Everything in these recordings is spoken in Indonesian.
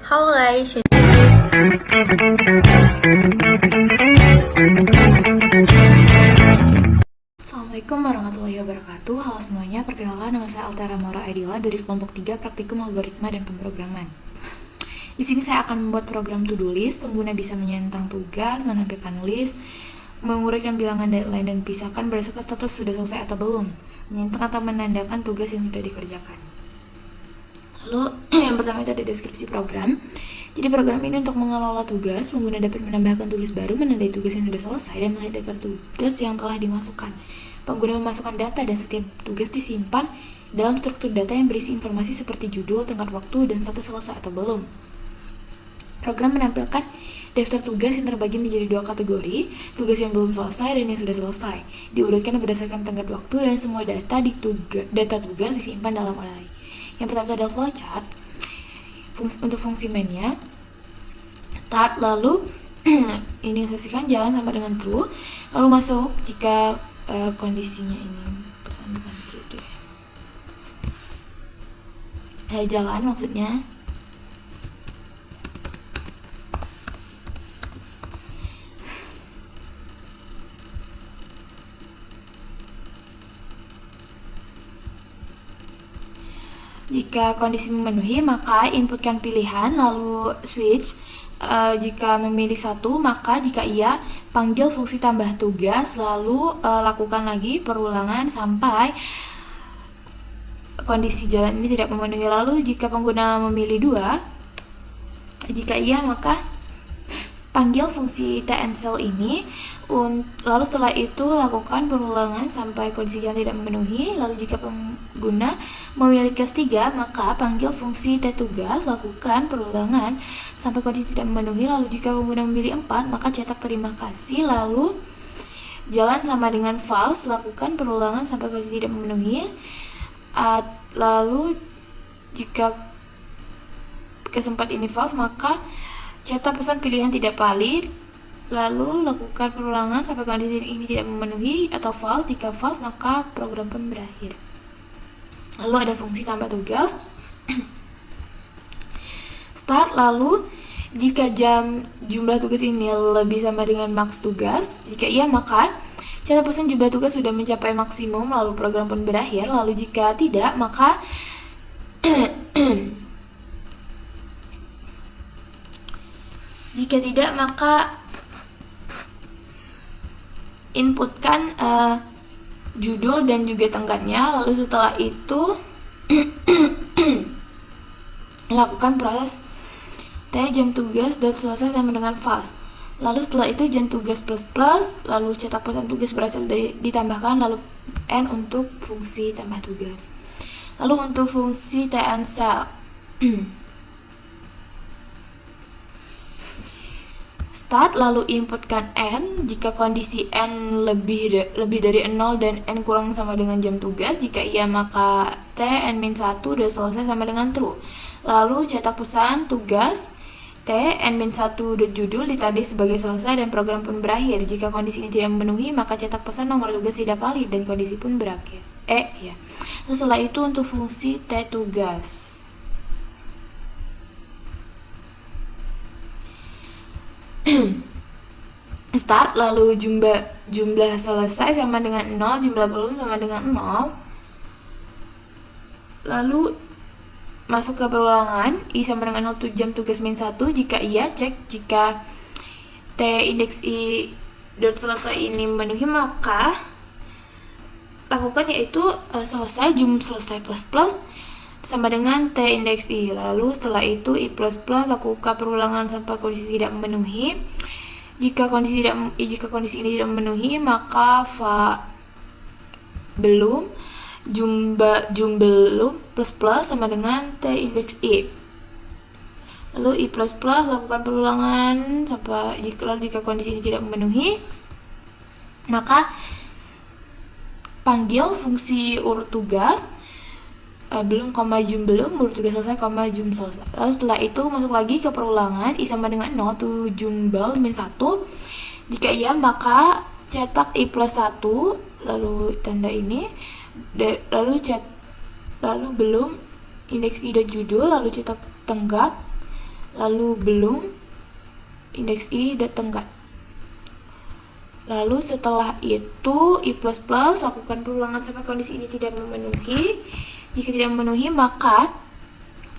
后来写 Assalamualaikum warahmatullahi wabarakatuh. Halo semuanya, perkenalkan nama saya Altara Maura Aidila dari kelompok 3 Praktikum Algoritma dan Pemrograman. Di sini saya akan membuat program to-do list. Pengguna bisa menyentang tugas, menampilkan list, menguraikan bilangan deadline dan pisahkan berdasarkan status sudah selesai atau belum, menyentang atau menandakan tugas yang sudah dikerjakan. Lalu yang pertama itu ada deskripsi program. Jadi program ini untuk mengelola tugas, pengguna dapat menambahkan tugas baru, menandai tugas yang sudah selesai, dan melihat daftar tugas yang telah dimasukkan. Pengguna memasukkan data dan setiap tugas disimpan dalam struktur data yang berisi informasi seperti judul, tenggat waktu, dan status selesai atau belum. Program menampilkan daftar tugas yang terbagi menjadi dua kategori, tugas yang belum selesai dan yang sudah selesai. Diurutkan berdasarkan tenggat waktu dan semua data tugas disimpan dalam array. Yang pertama adalah flowchart. Untuk fungsi mainnya start, lalu inisiasikan jalan sama dengan true, lalu masuk jika kondisinya ini bersama dengan true deh. Jalan maksudnya. Jika kondisi memenuhi, maka inputkan pilihan, lalu switch. Jika memilih satu, maka jika iya, panggil fungsi tambah tugas, lalu lakukan lagi perulangan sampai kondisi jalan ini tidak memenuhi. Lalu jika pengguna memilih dua, jika iya, maka panggil fungsi tncell ini, lalu setelah itu lakukan perulangan sampai kondisi jalan tidak memenuhi. Lalu jika pengguna memilih kelas 3, maka panggil fungsi ttugas, lakukan perulangan sampai kondisi tidak memenuhi. Lalu jika pengguna memilih 4, maka cetak terima kasih, lalu jalan sama dengan false, lakukan perulangan sampai kondisi tidak memenuhi. Lalu jika kesempat ini false, maka cetak pesan pilihan tidak valid, lalu lakukan perulangan sampai kondisi ini tidak memenuhi atau false. Jika false, maka program pun berakhir. Lalu ada fungsi tambah tugas start, lalu jika jumlah tugas ini lebih sama dengan max tugas, jika iya maka cetak pesan jumlah tugas sudah mencapai maksimum, lalu program pun berakhir. Lalu jika tidak, maka jika tidak, maka inputkan judul dan juga tenggatnya. Lalu setelah itu lakukan proses T jam tugas dan selesai sama dengan false. Lalu setelah itu jam tugas plus, lalu cetak pesan tugas berhasil ditambahkan, lalu N untuk fungsi tambah tugas. Lalu untuk fungsi tncell start, lalu inputkan N jika kondisi N lebih dari 0 dan N kurang sama dengan jam tugas. Jika iya, maka T N-1 udah selesai sama dengan true. Lalu cetak pesan tugas T N-1 judul ditandai sebagai selesai dan program pun berakhir. Jika kondisi ini tidak memenuhi, maka cetak pesan nomor tugas tidak valid dan kondisi pun berakhir. Lalu setelah itu untuk fungsi T tugas start, lalu jumlah selesai sama dengan 0, jumlah belum sama dengan 0. Lalu masuk ke perulangan, I sama dengan 0 jam tugas min 1. Jika iya, cek jika T indeks I dot selesai ini memenuhi, maka lakukan yaitu selesai selesai plus sama dengan T indeks I. Lalu setelah itu I++, lakukan perulangan sampai kondisi tidak memenuhi. Jika kondisi ini tidak memenuhi, maka belum belum plus sama dengan T indeks I. Lalu I++, lakukan perulangan sampai jika kondisi ini tidak memenuhi, maka panggil fungsi urut tugas belum, urut tugas selesai, jum selesai. Lalu setelah itu masuk lagi ke perulangan, I sama dengan 0 to jumbel min 1. Jika iya, maka cetak I+1, lalu tanda ini, lalu belum indeks I dan judul, lalu cetak tenggat, lalu belum, indeks I tenggat. Lalu setelah itu I++, lakukan perulangan sampai kondisi ini tidak memenuhi. Jika tidak memenuhi, maka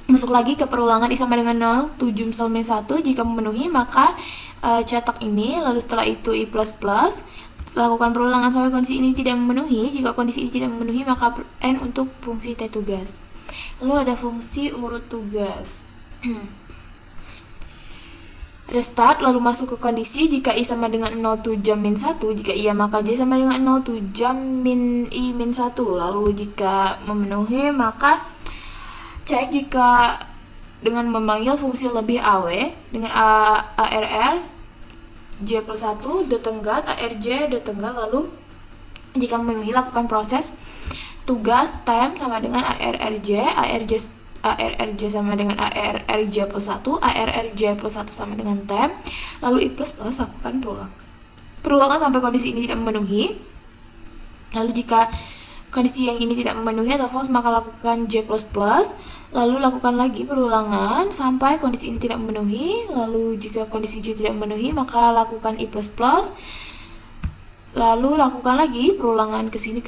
masuk lagi ke perulangan I sama dengan 0, 7 misal min 1. Jika memenuhi, maka cetak ini. Lalu setelah itu I++, lakukan perulangan sampai kondisi ini tidak memenuhi. Jika kondisi ini tidak memenuhi, maka N untuk fungsi T tugas. Lalu ada fungsi urut tugas. Restart, lalu masuk ke kondisi jika I sama dengan 0 tu jam min 1. Jika iya, maka J sama dengan 0 tu jam min I min 1. Lalu jika memenuhi, maka cek jika dengan memanggil fungsi lebih AW dengan ARR J plus 1 tenggat ARJ tenggat. Lalu jika memenuhi, lakukan proses tugas time sama dengan ARRJ sama dengan ARRJ plus 1, ARRJ plus 1 sama dengan temp. Lalu I++ lakukan perulangan sampai kondisi ini tidak memenuhi. Lalu jika kondisi yang ini tidak memenuhi atau false, maka lakukan J++. Lalu lakukan lagi perulangan sampai kondisi ini tidak memenuhi. Lalu jika kondisi J tidak memenuhi, maka lakukan I++. Lalu lakukan lagi perulangan ke sini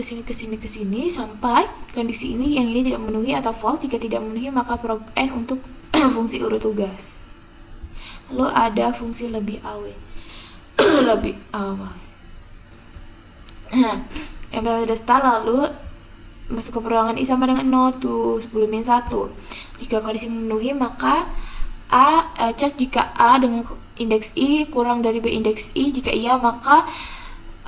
sampai kondisi ini yang ini tidak memenuhi atau false. Jika tidak memenuhi, maka prog N untuk fungsi urut tugas. Lalu ada fungsi lebih AW. Lebih awal. Yang pertama ada start, lalu masuk ke perulangan I sama dengan 0 tu 10 min 1. Jika kondisi memenuhi, maka cek jika A dengan indeks I kurang dari B indeks I. Jika iya, maka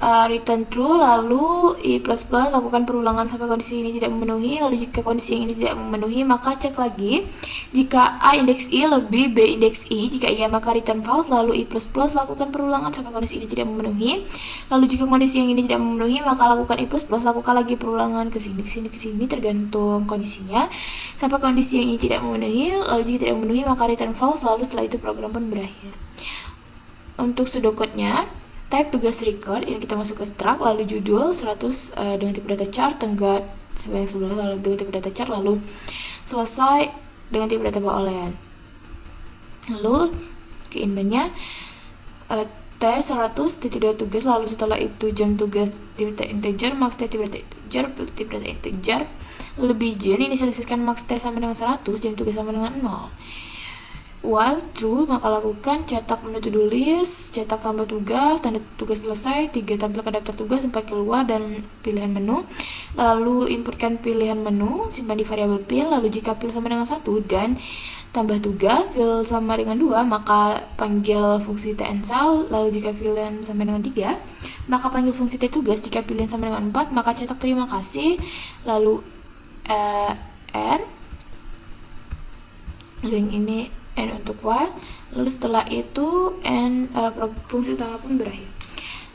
return true. Lalu I++ lakukan perulangan sampai kondisi ini tidak memenuhi. Lalu jika kondisi yang ini tidak memenuhi, maka cek lagi jika A indeks I lebih B indeks I. Jika iya, maka return false. Lalu I++ lakukan perulangan sampai kondisi ini tidak memenuhi. Lalu jika kondisi yang ini tidak memenuhi, maka lakukan I++, lakukan lagi perulangan ke sini tergantung kondisinya sampai kondisi yang ini tidak memenuhi. Lalu jika tidak memenuhi, maka return false. Lalu setelah itu program pun berakhir. Untuk pseudocode-nya, type tugas record, ini kita masuk ke struct, lalu judul 100 dengan tipe data chart, tenggat sebanyak 11, lalu dengan tipe data chart, lalu selesai dengan tipe data boolean. Lalu ke inbound-nya T 100 titik dua tugas, lalu setelah itu jam tugas tipe data integer, max T tipe data integer, lalu begin, ini selesaikan max T sama dengan 100, jam tugas sama dengan 0. While true, maka lakukan cetak menu to-do list, cetak tambah tugas, tanda tugas selesai, 3 tampilkan daftar tugas, 4 keluar dan pilihan menu. Lalu inputkan pilihan menu, simpan di variabel pil. Lalu jika pil sama dengan 1 dan tambah tugas, pil sama dengan 2, maka panggil fungsi tncell. Lalu jika pilihan sama dengan 3, maka panggil fungsi ttugas. Jika pilihan sama dengan 4, maka cetak terima kasih. Lalu n, lalu yang ini N untuk while. Lalu setelah itu fungsi utama pun berakhir.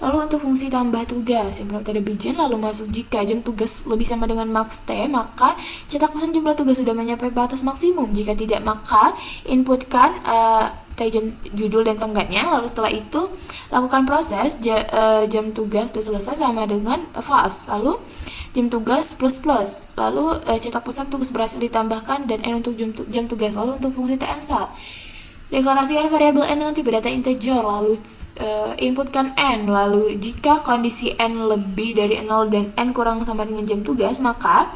Lalu untuk fungsi tambah tugas, yang pertama ada begin, lalu masuk jika jam tugas lebih sama dengan max T, maka cetak pesan jumlah tugas sudah mencapai batas maksimum. Jika tidak, maka inputkan jam judul dan tenggatnya. Lalu setelah itu lakukan proses jam tugas sudah selesai sama dengan fast. Lalu jam tugas plus plus, lalu cetak pesan tugas berhasil ditambahkan dan N untuk jam tugas. Lalu untuk fungsi tncell, deklarasikan variabel N dengan tipe data integer, lalu inputkan N. Lalu jika kondisi N lebih dari 0 dan N kurang sama dengan jam tugas, maka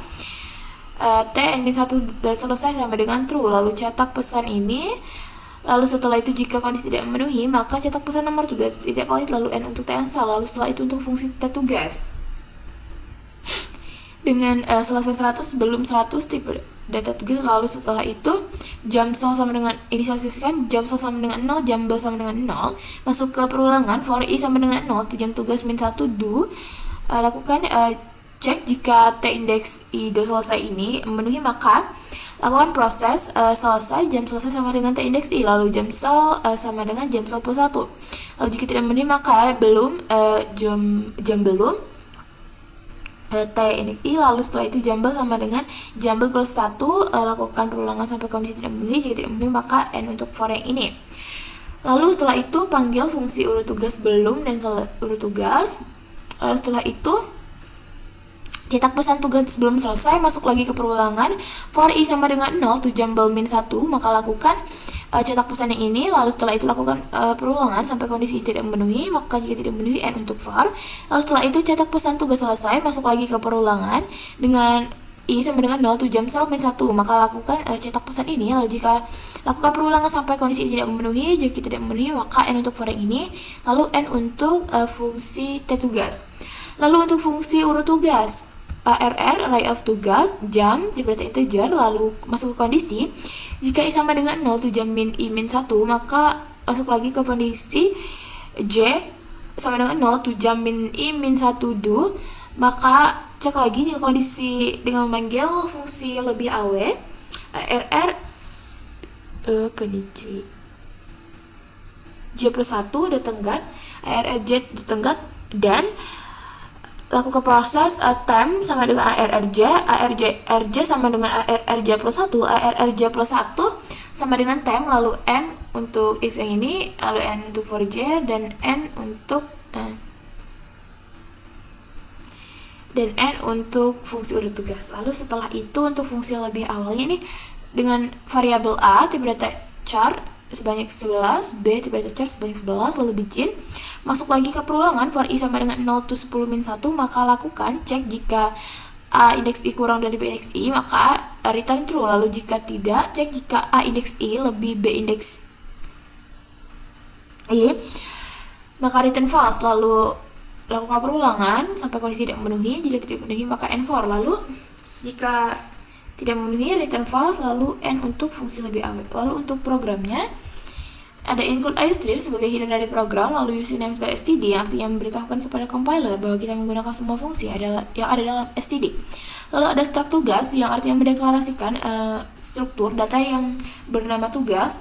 T N1 sudah selesai sama dengan true. Lalu cetak pesan ini. Lalu setelah itu jika kondisi tidak memenuhi, maka cetak pesan nomor tugas tidak valid, lalu N untuk tncell. Lalu setelah itu untuk fungsi T tugas. Dengan selesai 100 belum 100 tipe data tugas. Lalu setelah itu jam sel sama dengan ini selesaikan, jam sel sama dengan 0, jam bel sama dengan 0. Masuk ke perulangan for I sama dengan 0, jam tugas min 1 do. Lakukan cek jika T indeks I sudah selesai ini memenuhi, maka lakukan proses selesai jam selesai sama dengan T indeks I. Lalu jam sel sama dengan jam sel plus 1. Lalu jika tidak memenuhi, maka belum jam belum T indeks I. Lalu setelah itu jambel sama dengan jambel plus 1. Lakukan perulangan sampai kondisi tidak memenuhi. Jika tidak memenuhi, maka N untuk for yang ini. Lalu setelah itu panggil fungsi urut tugas belum dan urut tugas. Lalu setelah itu cetak pesan tugas belum selesai, masuk lagi ke perulangan for I sama dengan 0 to jambel min 1, maka lakukan cetak pesan yang ini, lalu setelah itu lakukan perulangan sampai kondisi tidak memenuhi, maka jika tidak memenuhi N untuk var. Lalu setelah itu cetak pesan tugas selesai, masuk lagi ke perulangan dengan I sama dengan 0 to jam sel min 1, maka lakukan cetak pesan ini. Lalu jika lakukan perulangan sampai kondisi tidak memenuhi, jika tidak memenuhi maka N untuk var yang ini, lalu N untuk fungsi T tugas. Lalu untuk fungsi urut tugas, ARR, array of tugas, jam, diberi integer, lalu masuk ke kondisi. Jika I sama dengan 0 to jam min I min 1, maka masuk lagi ke kondisi J sama dengan 0 to jam min I min 1 do, maka cek lagi jika kondisi dengan memanggil fungsi lebih AW, ARR J plus 1 ditenggat, ARR J ditenggat, dan lakukan proses temp sama dengan ARRJ sama dengan ARRJ plus 1, ARRJ plus 1 sama dengan temp, lalu N untuk if yang ini, lalu N untuk for J, dan N untuk fungsi urut tugas. Lalu setelah itu untuk fungsi lebih awalnya ini dengan variabel A tipe data char sebanyak 11, B tipe data char sebanyak 11, lalu bikin masuk lagi ke perulangan for I sama dengan 0 to 10 min 1, maka lakukan cek jika A indeks I kurang dari B indeks I, maka return true. Lalu jika tidak, cek jika A indeks I lebih B indeks I, maka return false. Lalu lakukan perulangan sampai kondisi tidak memenuhi, jika tidak memenuhi maka N for. Lalu jika tidak memenuhi return false, lalu N untuk fungsi lebih awet. Lalu untuk programnya ada include iostream sebagai header dari program, lalu username std yang artinya memberitahukan kepada compiler bahwa kita menggunakan semua fungsi yang ada dalam std. Lalu ada struct tugas yang artinya mendeklarasikan struktur data yang bernama tugas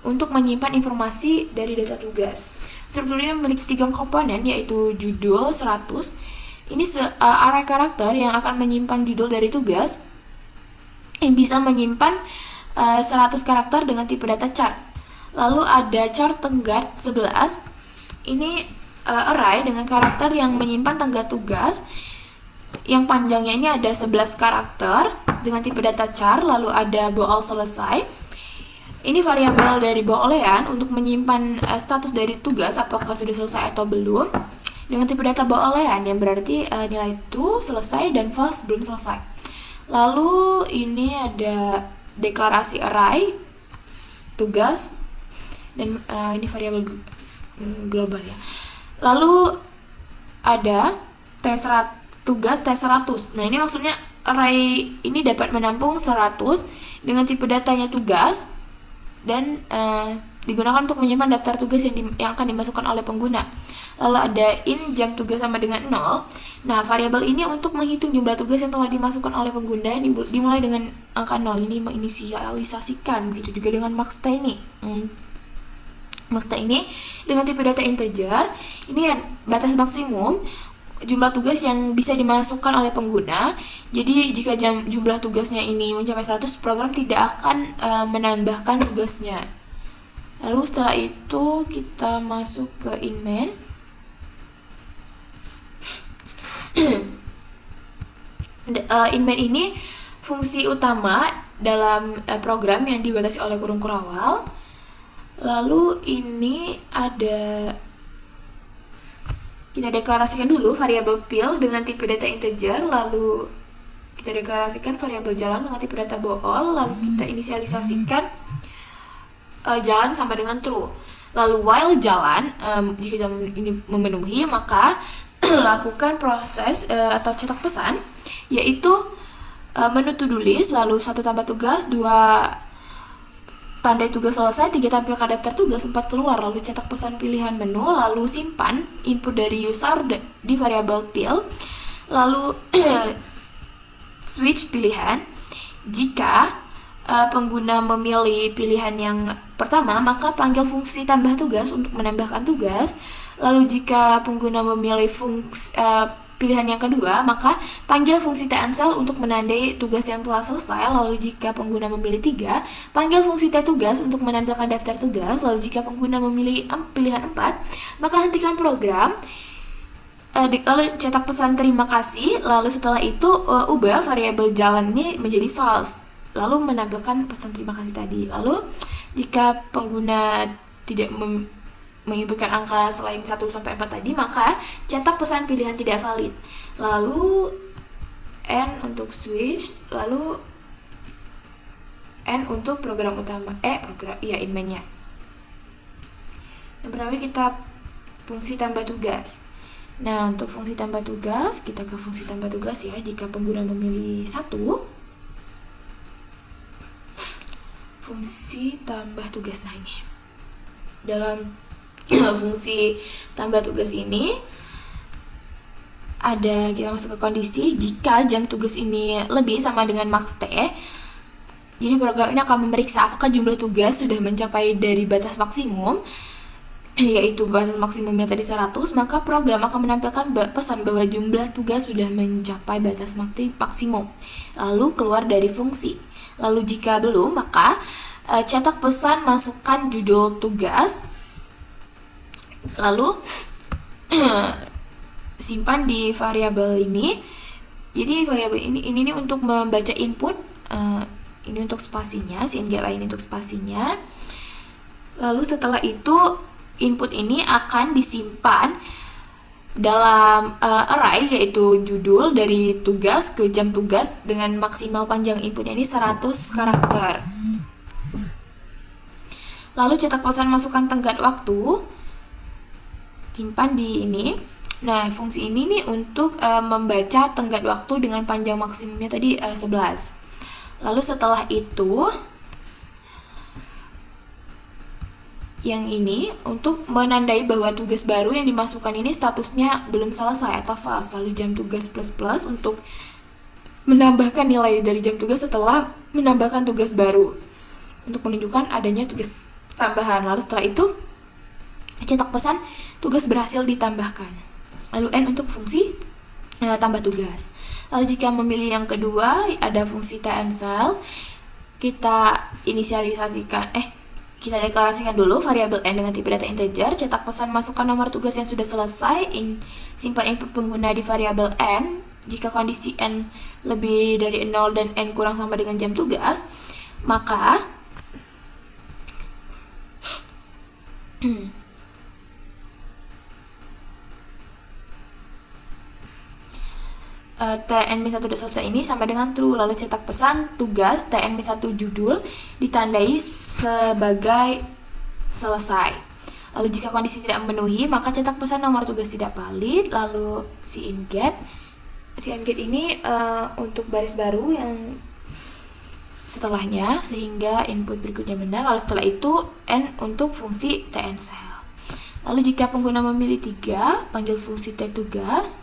untuk menyimpan informasi dari data tugas. Struktur ini memiliki 3 komponen, yaitu judul 100. Ini array karakter yang akan menyimpan judul dari tugas yang bisa menyimpan 100 karakter dengan tipe data char. Lalu ada char tenggat 11. Ini array dengan karakter yang menyimpan tenggat tugas yang panjangnya ini ada 11 karakter dengan tipe data char. Lalu ada bool selesai. Ini variabel dari boolean untuk menyimpan status dari tugas apakah sudah selesai atau belum dengan tipe data boolean yang berarti nilai true, selesai, dan false, belum selesai. Lalu ini ada deklarasi array tugas, dan ini variabel global ya. Lalu ada tugas T100. Nah, ini maksudnya array ini dapat menampung 100 dengan tipe datanya tugas dan digunakan untuk menyimpan daftar tugas yang akan dimasukkan oleh pengguna. Lalu ada in jam tugas sama dengan 0. Nah, variabel ini untuk menghitung jumlah tugas yang telah dimasukkan oleh pengguna dimulai dengan angka 0. Ini menginisialisasikan, begitu juga dengan max ini. Maksudnya ini dengan tipe data integer, ini batas maksimum jumlah tugas yang bisa dimasukkan oleh pengguna. Jadi jika jumlah tugasnya ini mencapai 100, program tidak akan menambahkan tugasnya. Lalu setelah itu kita masuk ke in main. In main ini fungsi utama dalam program yang dibatasi oleh kurung kurawal. Lalu ini ada, kita deklarasikan dulu variabel pil dengan tipe data integer, lalu kita deklarasikan variabel jalan dengan tipe data bool, lalu kita inisialisasikan jalan sama dengan true. Lalu while jalan, jika jalan ini memenuhi, maka lakukan proses atau cetak pesan, yaitu menu to do list, lalu 1 tambah tugas, 2 tandai tugas selesai, 3 tampilkan daftar tugas, 4 keluar, lalu cetak pesan pilihan menu, lalu simpan input dari user di variabel pil, lalu switch pilihan. Jika pengguna memilih pilihan yang pertama, maka panggil fungsi tambah tugas untuk menambahkan tugas. Lalu jika pengguna memilih pilihan yang kedua, maka panggil fungsi tncell untuk menandai tugas yang telah selesai. Lalu jika pengguna memilih 3, panggil fungsi ttugas untuk menampilkan daftar tugas. Lalu jika pengguna memilih pilihan 4, maka hentikan program. Lalu cetak pesan terima kasih. Lalu setelah itu ubah variabel jalan ini menjadi false, lalu menampilkan pesan terima kasih tadi. Lalu Jika pengguna tidak menginputkan angka selain 1 sampai 4 tadi, maka cetak pesan pilihan tidak valid. Lalu N untuk switch, lalu N untuk program utama, inmainnya. Yang pertama kita fungsi tambah tugas. Nah, untuk fungsi tambah tugas, kita ke fungsi tambah tugas ya. Jika pengguna memilih 1, fungsi tambah tugas. Nah, ini dalam fungsi tambah tugas ini ada, kita masuk ke kondisi jika jam tugas ini lebih sama dengan max T. Jadi program ini akan memeriksa apakah jumlah tugas sudah mencapai dari batas maksimum, yaitu batas maksimumnya tadi 100, maka program akan menampilkan pesan bahwa jumlah tugas sudah mencapai batas maksimum, lalu keluar dari fungsi. Lalu jika belum, maka cetak pesan, masukkan judul tugas, lalu simpan di variabel ini. Jadi variabel ini untuk membaca input, ini untuk spasinya, get lain untuk spasinya. Lalu setelah itu input ini akan disimpan dalam array, yaitu judul dari tugas ke jam tugas dengan maksimal panjang inputnya ini 100 karakter. Lalu cetak pesan, masukkan tenggat waktu, simpan di ini. Nah, fungsi ini nih untuk membaca tenggat waktu dengan panjang maksimumnya tadi 11. Lalu setelah itu yang ini untuk menandai bahwa tugas baru yang dimasukkan ini statusnya belum selesai atau false. Lalu jam tugas plus untuk menambahkan nilai dari jam tugas setelah menambahkan tugas baru untuk menunjukkan adanya tugas tambahan. Lalu setelah itu cetak pesan tugas berhasil ditambahkan. Lalu N untuk fungsi tambah tugas. Lalu jika memilih yang kedua ada fungsi TNCell, kita kita deklarasikan dulu variabel N dengan tipe data integer, cetak pesan, masukkan nomor tugas yang sudah selesai, simpan input pengguna di variabel N. Jika kondisi N lebih dari 0 dan N kurang sama dengan jam tugas, maka TN-1 sudah selesai ini sama dengan true. Lalu cetak pesan tugas TN-1 judul ditandai sebagai selesai. Lalu jika kondisi tidak memenuhi, maka cetak pesan nomor tugas tidak valid. Lalu get ini untuk baris baru yang setelahnya sehingga input berikutnya benar. Lalu setelah itu N untuk fungsi TNCell. Lalu jika pengguna memilih 3, panggil fungsi TTugas.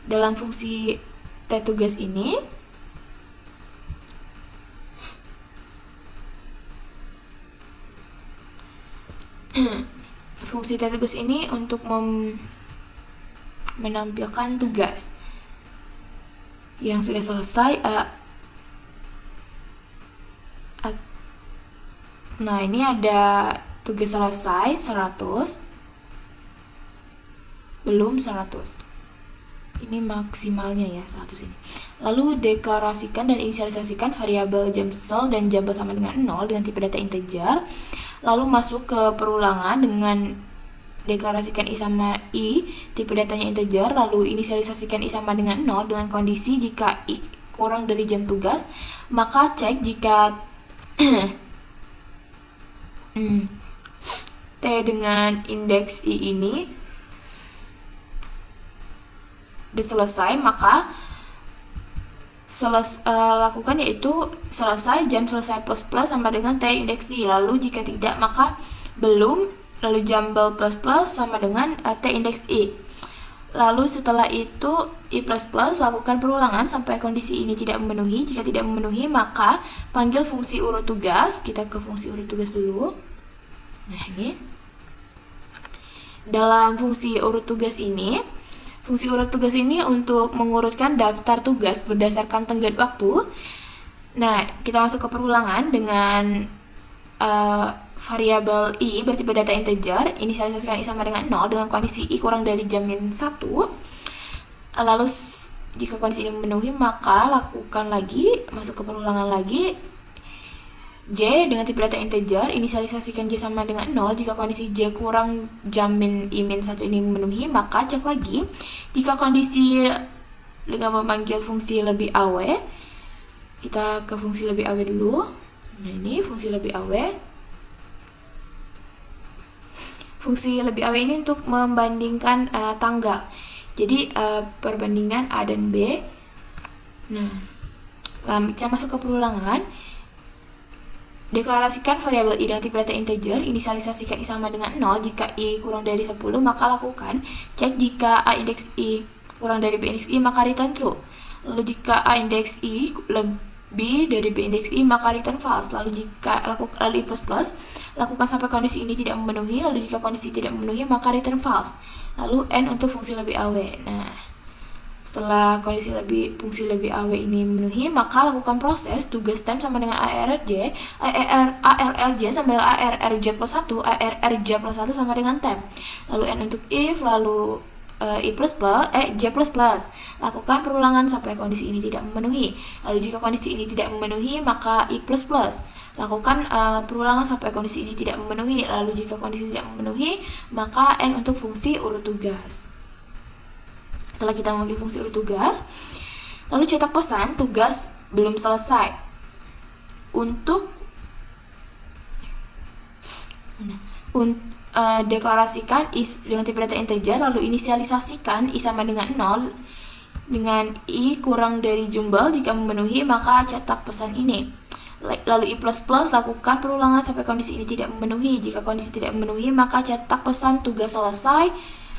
Dalam fungsi TTugas ini fungsi TTugas ini untuk menampilkan tugas yang sudah selesai. Nah, ini ada tugas selesai 100, belum 100. Ini maksimalnya ya 100 ini. Lalu deklarasikan dan inisialisasikan variabel jam-sel dan jam sama dengan 0 dengan tipe data integer. Lalu masuk ke perulangan dengan deklarasikan i sama i, tipe datanya integer. Lalu inisialisasikan i sama dengan 0 dengan kondisi jika i kurang dari jam tugas, maka cek jika T dengan indeks i ini sudah selesai, maka lakukan yaitu selesai jam selesai plus sama dengan T indeks i. Lalu jika tidak, maka belum. Lalu jumble plus sama dengan T indeks i. Lalu setelah itu i plus lakukan perulangan sampai kondisi ini tidak memenuhi. Jika tidak memenuhi, maka panggil fungsi urut tugas. Kita ke fungsi urut tugas dulu. Nah, ini dalam fungsi urut tugas ini, fungsi urut tugas ini untuk mengurutkan daftar tugas berdasarkan tenggat waktu. Nah, kita masuk ke perulangan dengan variabel i bertipe data integer, inisialisasikan i sama dengan 0 dengan kondisi i kurang dari jam-1. Lalu jika kondisi ini memenuhi, maka lakukan lagi, masuk ke perulangan lagi, J dengan tipe data integer, inisialisasikan J sama dengan 0. Jika kondisi J kurang jam min I min 1 ini memenuhi, maka cek lagi. Jika kondisi dengan memanggil fungsi lebih AW, kita ke fungsi lebih AW dulu. Nah, ini fungsi lebih AW. Fungsi lebih AW ini untuk membandingkan tanggal. Jadi perbandingan A dan B. Nah, kita masuk ke perulangan. Deklarasikan variabel I dengan tipe data integer, inisialisasikan I sama dengan 0. Jika I kurang dari 10, maka lakukan cek. Jika A indeks I kurang dari B indeks I, maka return true. Lalu jika A indeks I lebih dari B indeks I, maka return false. Lalu jika I++, lakukan sampai kondisi ini tidak memenuhi. Lalu jika kondisi tidak memenuhi, maka return false. Lalu N untuk fungsi lebih AW. Nah, setelah fungsi lebih AW ini memenuhi, maka lakukan proses tugas temp sama dengan ARRJ sama dengan ARRJ plus 1, ARRJ plus 1 sama dengan temp. Lalu N untuk if, lalu J plus plus. Lakukan perulangan sampai kondisi ini tidak memenuhi. Lalu jika kondisi ini tidak memenuhi, maka I plus plus. Lakukan perulangan sampai kondisi ini tidak memenuhi. Lalu jika kondisi tidak memenuhi, maka N untuk fungsi urut tugas. Setelah kita memanggil fungsi urut tugas, lalu cetak pesan tugas belum selesai. Untuk deklarasikan I dengan tipe data integer, lalu inisialisasikan I sama dengan 0 dengan I kurang dari jumlah. Jika memenuhi, maka cetak pesan ini. Lalu I++, lakukan perulangan sampai kondisi ini tidak memenuhi. Jika kondisi tidak memenuhi, maka cetak pesan tugas selesai.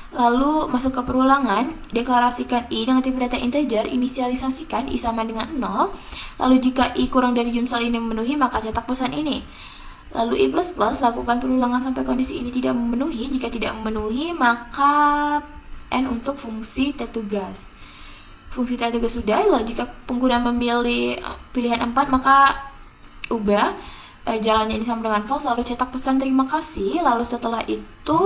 Lalu masuk ke perulangan, deklarasikan I dengan tipe data integer, inisialisasikan I sama dengan 0. Lalu jika I kurang dari jumlah ini memenuhi, maka cetak pesan ini. Lalu I++, lakukan perulangan sampai kondisi ini tidak memenuhi. Jika tidak memenuhi, maka N untuk fungsi T tugas. Fungsi T tugas sudah. Lalu jika pengguna memilih pilihan 4, maka ubah jalannya ini sama dengan false. Lalu cetak pesan terima kasih. Lalu setelah itu,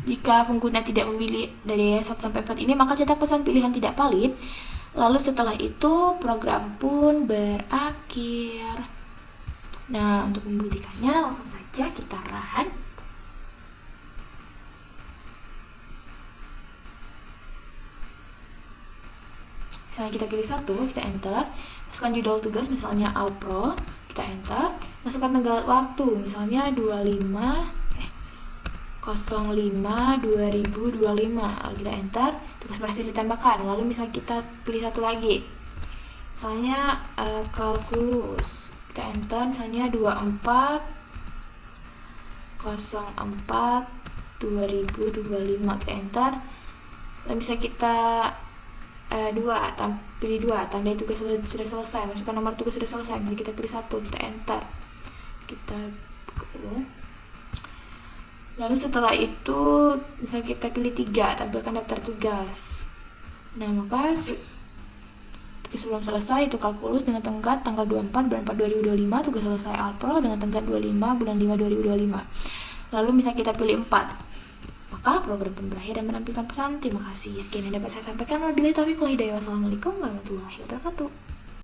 jika pengguna tidak memilih dari 1 sampai 4 ini, maka cetak pesan pilihan tidak valid. Lalu setelah itu program pun berakhir. Nah, untuk membuktikannya langsung saja kita run. Misalnya kita pilih 1, kita enter. Masukkan judul tugas, misalnya Alpro, kita enter. Masukkan tanggal waktu, misalnya 05/2025. Lalu kita enter, tugas berhasil ditambahkan. Lalu misalnya kita pilih satu lagi, misalnya kalkulus, kita enter misalnya 24/04/2025, kita enter. Lalu bisa kita pilih 2, tandai tugas sudah selesai, masukkan nomor tugas sudah selesai. Nanti kita pilih 1, kita enter, kita buka dulu. Lalu setelah itu misalnya kita pilih 3, tampilkan daftar tugas. Nah, maka tugas sebelum selesai itu kalkulus dengan tenggat tanggal 24 bulan 4 2025, tugas selesai Alpro dengan tenggat 25 bulan 5 2025. Lalu misalnya kita pilih 4, maka program pun berakhir dan menampilkan pesan terima kasih. Sekian yang dapat saya sampaikan. Wabillahi taufiq wal hidayah. Wassalamualaikum warahmatullahi wabarakatuh.